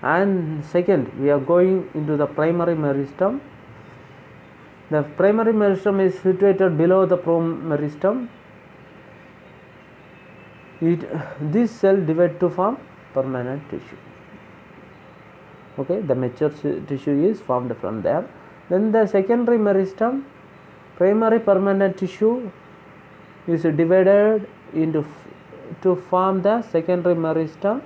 And second, we are going into the primary meristem. The primary meristem is situated below the promeristem. This cell divide to form permanent tissue. Okay, the mature tissue is formed from there. Then the secondary meristem, primary permanent tissue is divided into to form the secondary meristem.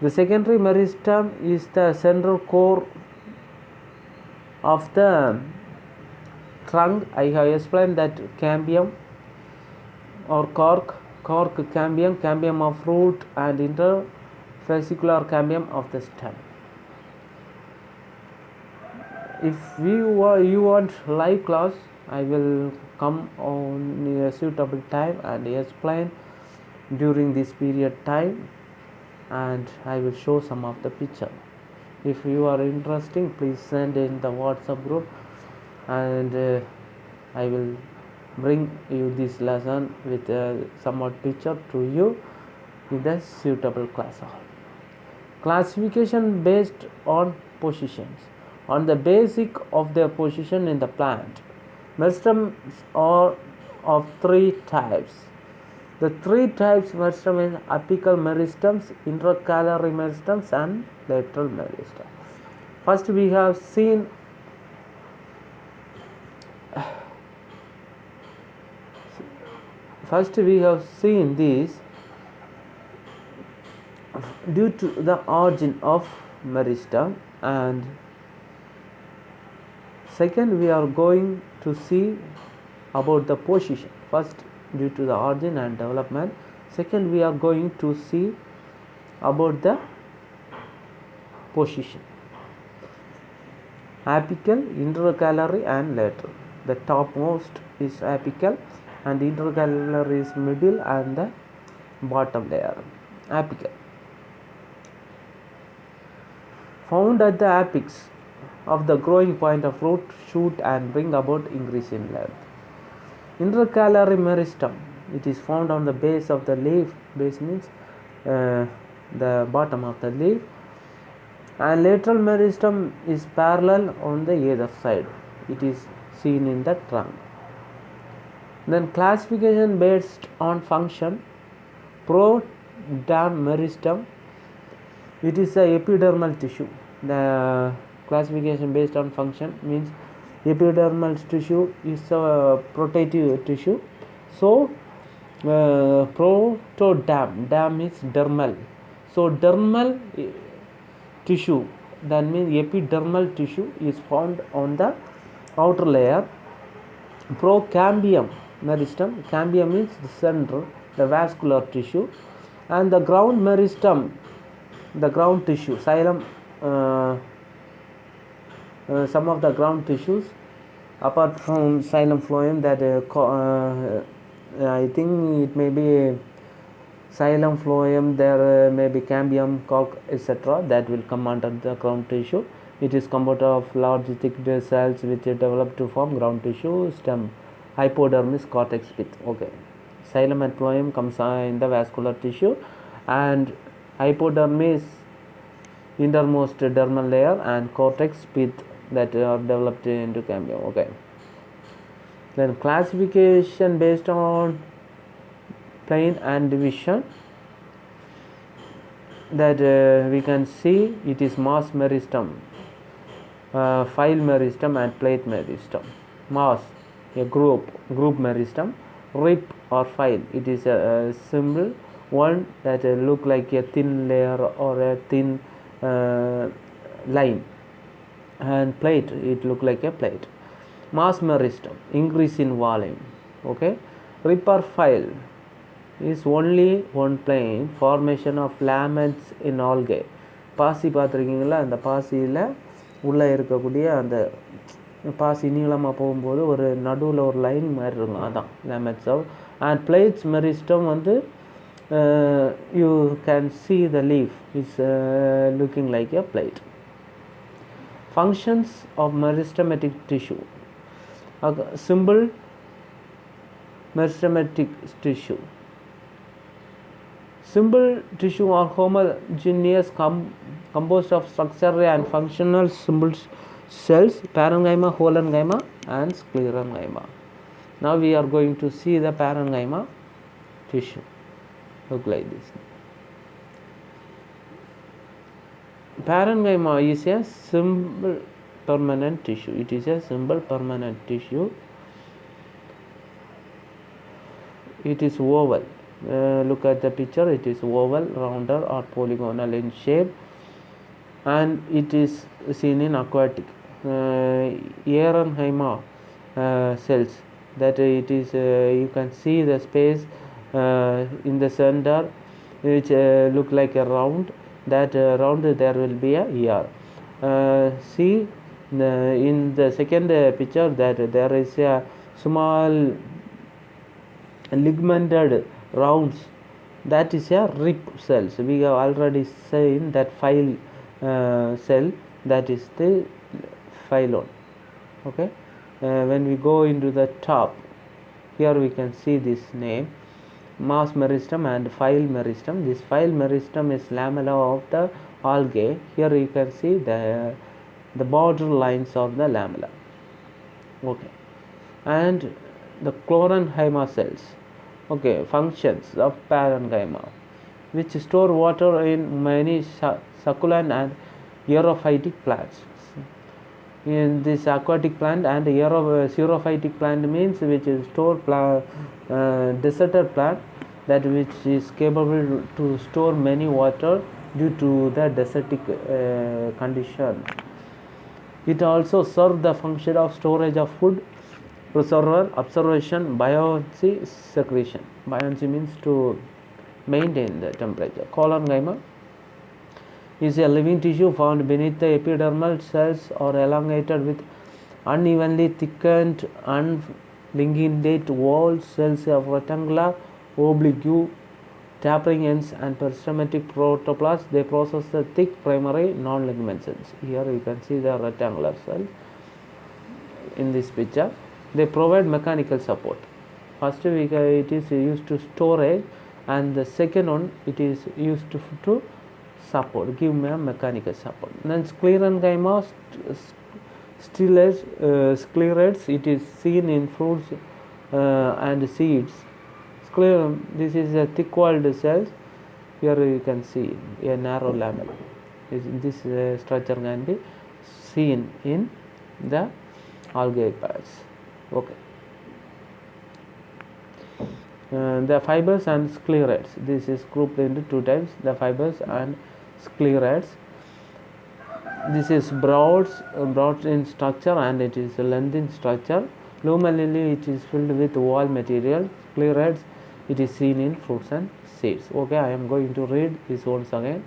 The secondary meristem is the central core of the trunk. I have explained that cambium or cork cambium, cambium of root, and interfascicular cambium of the stem. If you want live class, I will come on a suitable time and explain during this period time, and I will show some of the picture. If you are interested, please send in the WhatsApp group, and I will bring you this lesson with somewhat picture to you in the suitable class hall. Classification based on positions. On the basic of their position in the plant, meristems are of three types. The three types meristem is apical meristems, intercalary meristems, and lateral meristem. First we have seen this due to the origin of meristem, and second we are going to see about the position. First, due to the origin and development. Second, we are going to see about the position. Apical, intercalary, and lateral. The topmost is apical, and intercalary is middle, and the bottom layer apical. Found at the apex of the growing point of root, shoot, and bring about increase in length. Intercalary meristem, it is found on the base of the leaf. Base means the bottom of the leaf. And lateral meristem is parallel on the either side. It is seen in the trunk. Then classification based on function. Pro-derm meristem, it is a epidermal tissue. The classification based on function means epidermal tissue is a protective tissue. So protoderm, derm is dermal. So dermal tissue, that means epidermal tissue is found on the outer layer. Procambium meristem, cambium means the center, the vascular tissue, and the ground meristem, the ground tissue, xylem. Some of the ground tissues apart from xylem phloem, that I think it may be xylem phloem, there may be cambium, cork, etc. that will come under the ground tissue. It is composed of large thick cells which develop to form ground tissue stem. Hypodermis, cortex, pith. Okay, xylem and phloem comes in the vascular tissue, and hypodermis innermost dermal layer, and cortex, pith that are developed into cambium. Okay, then classification based on plane and division, that we can see it is mass meristem, file meristem, and plate meristem. Mass, a group meristem. Rip or file, it is a simple one that look like a thin layer or a thin line, and plate, it look like a plate. Mass meristem, increase in volume. Okay, rip or file is only one plane, formation of laments in algae. பாசி பார்த்துருக்கீங்களா, அந்த பாசியில் உள்ளே இருக்கக்கூடிய அந்த பாசி நீளமாக போகும்போது ஒரு நடுவில் ஒரு லைன் மாதிரி இருக்கும், அதான் laments of. And plates meristem வந்து you can see the leaf is looking like a plate. Functions of meristematic tissue. Simple meristematic tissue. Simple tissue are homogeneous composed of structural and functional simple cells, parenchyma, holoenchyma and sclerenchyma. Now we are going to see the parenchyma tissue. Look like this. Parenchyma is a simple permanent tissue. It is a simple permanent tissue. It is oval. Look at the picture. It is oval, rounded or polygonal in shape, and it is seen in aquatic. Parenchyma cells. That it is. You can see the space in the center, which look like a round. That round there will be a ear. See in the second picture that there is a small ligamented rounds, that is a rib cells. We have already seen that file cell, that is the phylon. Okay, when we go into the top, here we can see this name, mass meristem and file meristem. This file meristem is lamella of the algae. Here you can see the border lines of the lamella. Okay, and the chlorenchyma cells. Okay, functions of parenchyma, which store water in many succulent and aerophytic plants. In this aquatic plant and xerophytic plant means which is store deserted plant, that which is capable to store many water due to the desertic condition. It also serves the function of storage of food, preserver, observation, buoyancy, secretion. Buoyancy means to maintain the temperature. Chlorenchyma is a living tissue found beneath the epidermal cells or elongated with unevenly thickened and ligandate wall cells of rectangular, oblique, tapering ends and peristematic protoplast. They process the thick primary non-ligament cells. Here you can see the rectangular cell in this picture. They provide mechanical support. First it is used to storage, and the second one it is used to support, give me a mechanical support. Then sclerenchyma sclerates, it is seen in fruits and seeds. This is a thick-walled cells. Here you can see a narrow lamella. This structure can be seen in the algae pads. Okay. The fibers and sclerates. This is grouped into two types: the fibers and sclerates. This is broad in structure and it is a length in structure. Luminally it is filled with wall material. Sclerates, it is seen in fruits and seeds. Okay, I am going to read this once again.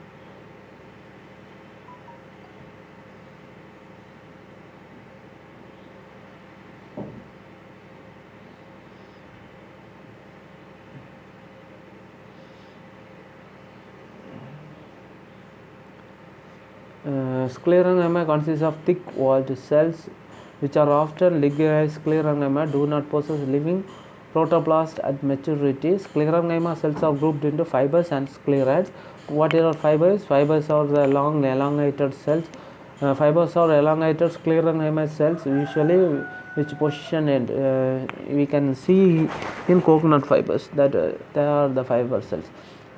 Sclerenchyma consists of thick-walled cells which are often ligularized. Sclerenchyma do not possess living protoplast at maturity. Sclerenchyma cells are grouped into fibers and sclerates. What are fibers? Fibers are the long elongated cells. Fibers are elongated sclerenchyma cells, usually which position and we can see in coconut fibers that they are the fiber cells.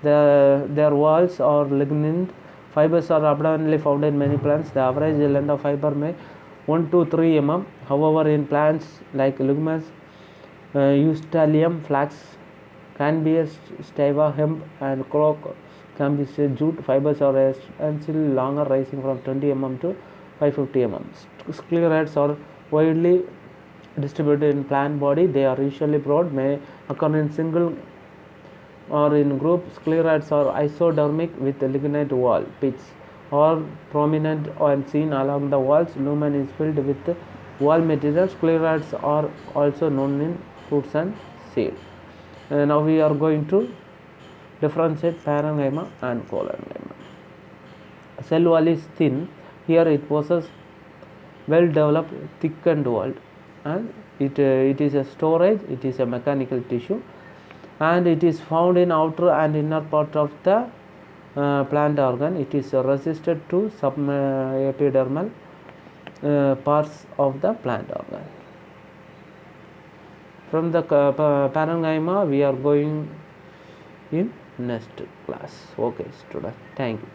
Their walls are lignin. Fibers are abundantly found in many plants. The average length of fiber may 1 to 3 mm. However, in plants like legumes, Eustalium, flax, Canbias, steva, hemp, and cambis jute, fibers are essentially longer, rising from 20 mm to 550 mm. Sclerates are widely distributed in plant body. They are usually broad, may occur in single or in group. Sclerates are isodermic with lignite wall pits or prominent and seen along the walls. Lumen is filled with wall material. Sclerates are also known in fruits and seeds. Now we are going to differentiate parenchyma and chlorenchyma. Cell wall is thin. Here it possesses well developed thickened wall, and it is a storage. It is a mechanical tissue. and it is found in outer and inner part of the plant organ. It is resisted to subepidermal parts of the plant organ. From the parenchyma we are going in next class. Okay student, thank you.